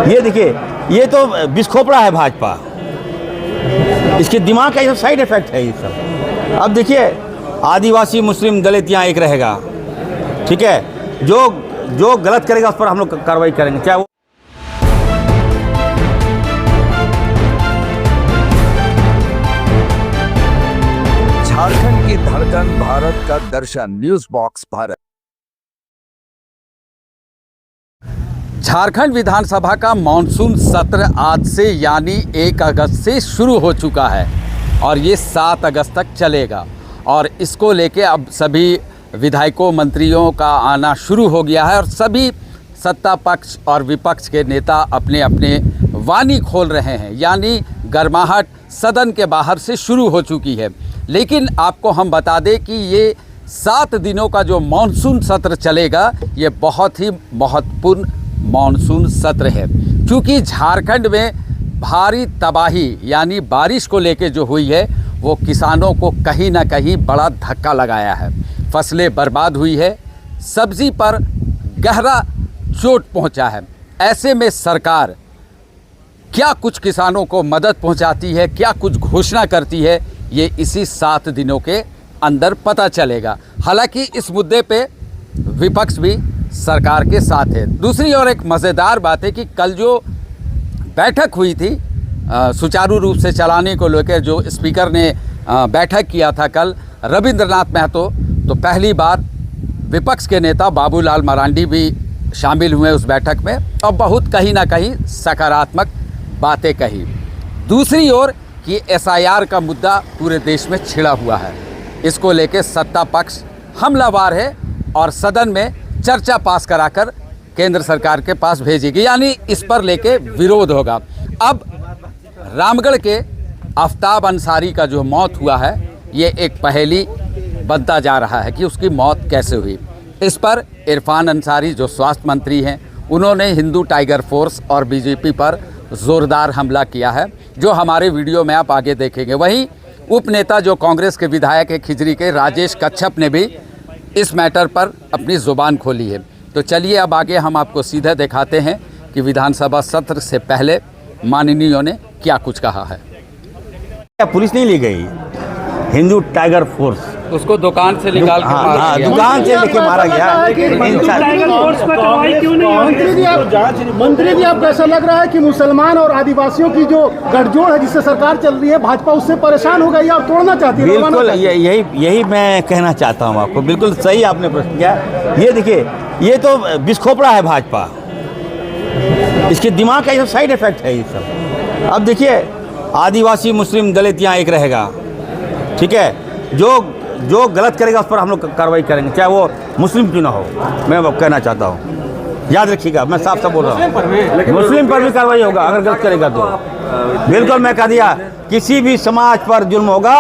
ये देखिए, ये तो बिस्खोपड़ा है भाजपा, इसके दिमाग का ये साइड इफेक्ट है ये सब। अब देखिए, आदिवासी मुस्लिम दलित यहाँ एक रहेगा, ठीक है। जो गलत करेगा उस पर हम लोग कार्रवाई करेंगे, चाहे वो झारखंड की धड़कन, भारत का दर्शन, न्यूज बॉक्स भारत। झारखंड विधानसभा का मॉनसून सत्र आज से यानी 1 अगस्त से शुरू हो चुका है और ये 7 अगस्त तक चलेगा। और इसको लेके अब सभी विधायकों मंत्रियों का आना शुरू हो गया है और सभी सत्ता पक्ष और विपक्ष के नेता अपने अपने वाणी खोल रहे हैं, यानी गर्माहट सदन के बाहर से शुरू हो चुकी है। लेकिन आपको हम बता दें कि ये 7 दिनों का जो मॉनसून सत्र चलेगा, ये बहुत ही महत्वपूर्ण मॉनसून सत्र है, क्योंकि झारखंड में भारी तबाही यानी बारिश को लेके जो हुई है वो किसानों को कहीं ना कहीं बड़ा धक्का लगाया है। फसलें बर्बाद हुई है, सब्जी पर गहरा चोट पहुंचा है। ऐसे में सरकार क्या कुछ किसानों को मदद पहुंचाती है, क्या कुछ घोषणा करती है, ये इसी 7 दिनों के अंदर पता चलेगा। हालांकि इस मुद्दे पे विपक्ष भी सरकार के साथ है। दूसरी ओर एक मज़ेदार बात है कि कल जो बैठक हुई थी सुचारू रूप से चलाने को लेकर, जो स्पीकर ने बैठक किया था कल, रविंद्रनाथ महतो, तो पहली बार विपक्ष के नेता बाबूलाल मरांडी भी शामिल हुए उस बैठक में और बहुत कहीं ना कहीं सकारात्मक बातें कही। दूसरी ओर कि SIR का मुद्दा पूरे देश में छिड़ा हुआ है, इसको लेकर सत्ता पक्ष हमलावर है और सदन में चर्चा पास कराकर केंद्र सरकार के पास भेजेगी, यानी इस पर लेके विरोध होगा। अब रामगढ़ के आफ्ताब अंसारी का जो मौत हुआ है, ये एक पहेली बनता जा रहा है कि उसकी मौत कैसे हुई। इस पर इरफान अंसारी जो स्वास्थ्य मंत्री हैं, उन्होंने हिंदू टाइगर फोर्स और बीजेपी पर ज़ोरदार हमला किया है, जो हमारे वीडियो में आप आगे देखेंगे। वहीं उपनेता जो कांग्रेस के विधायक है खिजरी के, राजेश कच्छप ने भी इस मैटर पर अपनी ज़ुबान खोली है। तो चलिए अब आगे हम आपको सीधे दिखाते हैं कि विधानसभा सत्र से पहले माननीयों ने क्या कुछ कहा है। पुलिस नहीं ली गई, हिंदू टाइगर फोर्स उसको दुकान से निकाल के मारा गया। दुकान से लेके मारा गया। मंत्री जी, आपको ऐसा लग रहा है कि मुसलमान और आदिवासियों की जो गठजोड़ है जिससे सरकार चल रही है, भाजपा उससे परेशान हो गई और तोड़ना चाहती है? बिल्कुल यही मैं कहना चाहता हूँ आपको। बिल्कुल सही आपने प्रश्न किया। ये देखिए, ये तो बिस्खोपड़ा है भाजपा, इसके दिमाग का ये साइड इफेक्ट है ये सब। अब देखिए, आदिवासी मुस्लिम दलित यहाँ एक रहेगा, ठीक है। जो गलत करेगा उस पर हम लोग कार्रवाई करेंगे, चाहे वो मुस्लिम क्यों ना हो। मैं कहना चाहता हूँ, याद रखिएगा, मैं साफ साफ बोल रहा हूँ, मुस्लिम पर भी कार्रवाई होगा अगर गलत करेगा तो। बिल्कुल मैं कह दिया, किसी भी समाज पर जुल्म होगा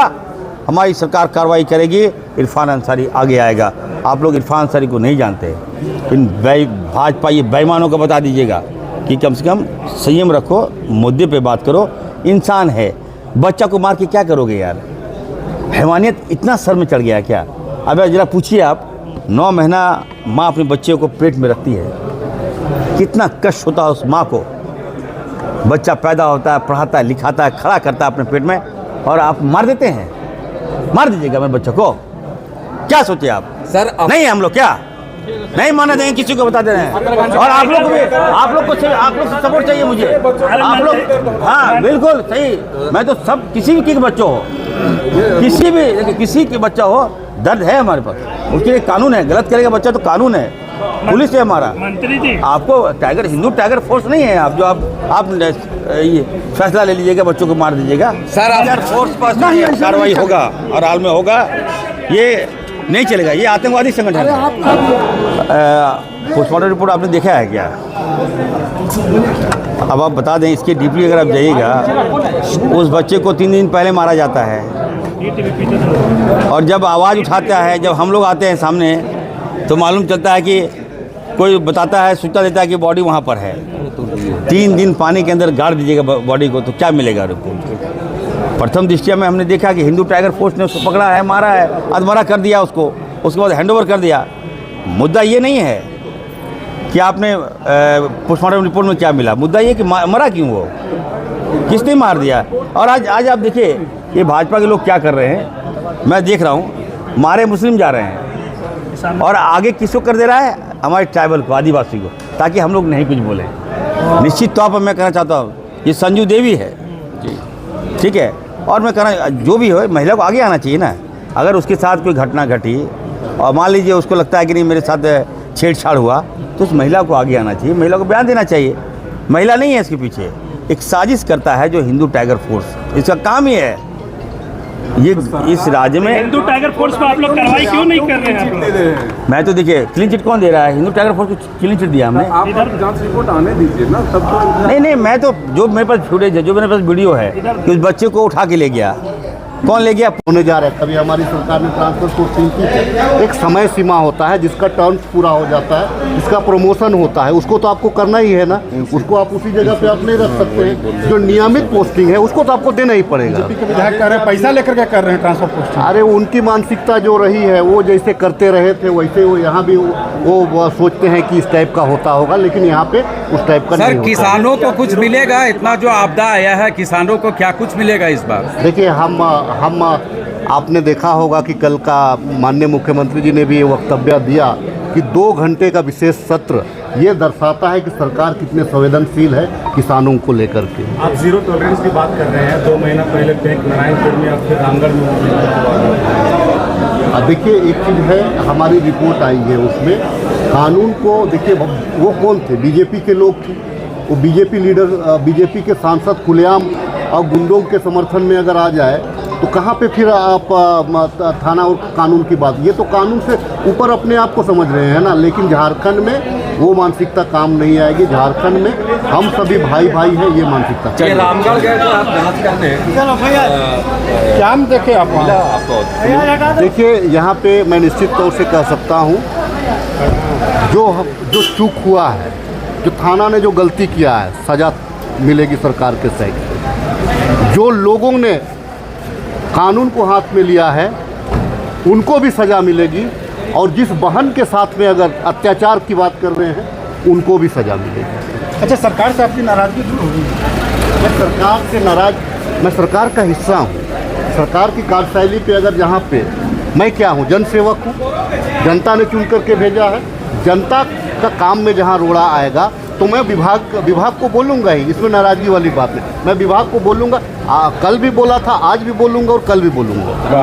हमारी सरकार कार्रवाई करेगी। इरफान अंसारी आगे आएगा। आप लोग इरफान अंसारी को नहीं जानते, इन भाजपा ये बेईमानों को बता दीजिएगा कि कम से कम संयम रखो, मुद्दे पे बात करो। इंसान है, बच्चा को मार के क्या करोगे यार? हैवानियत इतना सर में चढ़ गया क्या? अब जरा पूछिए आप, 9 महीना माँ अपने बच्चे को पेट में रखती है, कितना कष्ट होता है उस माँ को। बच्चा पैदा होता है, पढ़ाता है, लिखाता है, खड़ा करता है अपने पेट में, और आप मार देते हैं। मार दीजिएगा मेरे बच्चों को, क्या सोचे आप? सर नहीं, हम लोग क्या नहीं मानने देंगे, किसी को बता दे रहे हैं। और आप लोग भी, आप लोग से सपोर्ट चाहिए मुझे। आप लोग, हाँ बिल्कुल सही। मैं तो सब, किसी भी के बच्चों हो, किसी के बच्चा हो, दर्द है हमारे पास, उसके लिए कानून है। गलत करेगा बच्चा तो कानून है, पुलिस है हमारा। मंत्री जी, आपको टाइगर, हिंदू टाइगर फोर्स नहीं है आप, जो आप ये फैसला ले लीजिएगा, बच्चों को मार दीजिएगा। सर टाइगर फोर्स पर कार्रवाई होगा और हाल में होगा, ये नहीं चलेगा, ये आतंकवादी संगठन है। पोस्टमार्टम रिपोर्ट आपने देखा है क्या? अब आप बता दें, इसके डीपली अगर आप जाइएगा, उस बच्चे को 3 दिन पहले मारा जाता है, और जब आवाज़ उठाता है, जब हम लोग आते हैं सामने, तो मालूम चलता है कि कोई बताता है, सूचना देता है कि बॉडी वहाँ पर है। 3 दिन पानी के अंदर गाड़ दीजिएगा बॉडी को, तो क्या मिलेगा रिपोर्ट? प्रथम दृष्टिया में हमने देखा कि हिंदू टाइगर फोर्स ने उसको पकड़ा है, मारा है, अधमरा कर दिया उसको, उसके बाद हैंडओवर कर दिया। मुद्दा ये नहीं है, क्या आपने पोस्टमार्टम रिपोर्ट में क्या मिला? मुद्दा ये कि मरा क्यों वो, किसने मार दिया? और आज आप देखिए ये भाजपा के लोग क्या कर रहे हैं, मैं देख रहा हूँ, मारे मुस्लिम जा रहे हैं और आगे किसको कर दे रहा है? हमारे ट्राइबल को, आदिवासी को, ताकि हम लोग नहीं कुछ बोलें। निश्चित तौर पर मैं कहना चाहता हूँ ये संजू देवी है जी, ठीक है, और मैं कहना जो भी हो महिला को आगे आना चाहिए ना। अगर उसके साथ कोई घटना घटी और मान लीजिए उसको लगता है कि नहीं मेरे साथ छेड़छाड़ हुआ, तो उस महिला को आगे आना चाहिए, महिला को बयान देना चाहिए। महिला नहीं है इसके पीछे, एक साजिश करता है जो हिंदू टाइगर फोर्स, इसका काम ही है। ये इस राज्य में हिंदू टाइगर फोर्स पर आप लोग कार्रवाई क्यों नहीं कर रहे हैं? मैं तो देखिए क्लीन चिट कौन दे रहा है? हिंदू टाइगर फोर्स को क्लीन चिट दिया हमने। आप जांच रिपोर्ट आने दीजिए ना, तब तो नहीं, मैं तो जो मेरे पास फुटेज है, जो मेरे पास वीडियो है कि उस बच्चे को उठा के ले गया, कौन ले गया? होने जा रहा है। कभी हमारी सरकार ने ट्रांसफर पोस्टिंग की है, एक समय सीमा होता है जिसका टर्म्स पूरा हो जाता है, इसका प्रमोशन होता है, उसको तो आपको करना ही है ना, उसको आप उसी जगह पे आप नहीं रख सकते हैं। जो नियमित पोस्टिंग है उसको तो आपको देना ही पड़ेगा। विधायक कह रहे हैं पैसा लेकर के कर रहे हैं ट्रांसफर पोस्टिंग। अरे उनकी मानसिकता जो रही है वो जैसे करते रहे थे वैसे वो यहाँ भी वो सोचते हैं कि इस टाइप का होता होगा, लेकिन यहाँ पे उस टाइप का नहीं सर होता। किसानों को कुछ मिलेगा? इतना जो आपदा आया है, किसानों को क्या कुछ मिलेगा इस बार? देखिए हम आपने देखा होगा कि कल का माननीय मुख्यमंत्री जी ने भी ये वक्तव्य दिया कि 2 घंटे का विशेष सत्र ये दर्शाता है कि सरकार कितने संवेदनशील है किसानों को लेकर के। आप जीरो टॉलरेंस की बात कर रहे हैं, 2 महीना पहले बैंक नारायणपुर में और फिर रामगढ़ में। देखिए एक चीज़ है, हमारी रिपोर्ट आई है उसमें कानून को देखिए, वो कौन थे? बीजेपी के लोग थे, वो बीजेपी लीडर, बीजेपी के सांसद खुलेआम और गुंडों के समर्थन में अगर आ जाए तो कहाँ पे फिर आप थाना और कानून की बात? ये तो कानून से ऊपर अपने आप को समझ रहे हैं ना। लेकिन झारखंड में वो मानसिकता काम नहीं आएगी। झारखंड में हम सभी भाई भाई हैं, ये मानसिकता। रामगढ़ गए तो आप जांच करने, क्या हम देखे आप? देखिए यहाँ पे मैं निश्चित तौर से कह सकता हूँ जो चूक हुआ है, जो थाना ने जो गलती किया है, सज़ा मिलेगी सरकार के साइड। जो लोगों ने कानून को हाथ में लिया है उनको भी सज़ा मिलेगी, और जिस बहन के साथ में अगर अत्याचार की बात कर रहे हैं उनको भी सज़ा मिलेगी। अच्छा, सरकार से आपकी नाराजगी दूर होगी? मैं सरकार से नाराज, मैं सरकार का हिस्सा हूँ। सरकार की कार्यशैली पे अगर जहाँ पे मैं क्या हूँ, जनसेवक हूँ, जनता ने चुन करके भेजा है, जनता का काम में जहाँ रोड़ा आएगा तो मैं विभाग को बोलूँगा ही, इसमें नाराज़गी वाली बात नहीं। मैं विभाग को बोलूँगा, कल भी बोला था, आज भी बोलूँगा और कल भी बोलूँगा।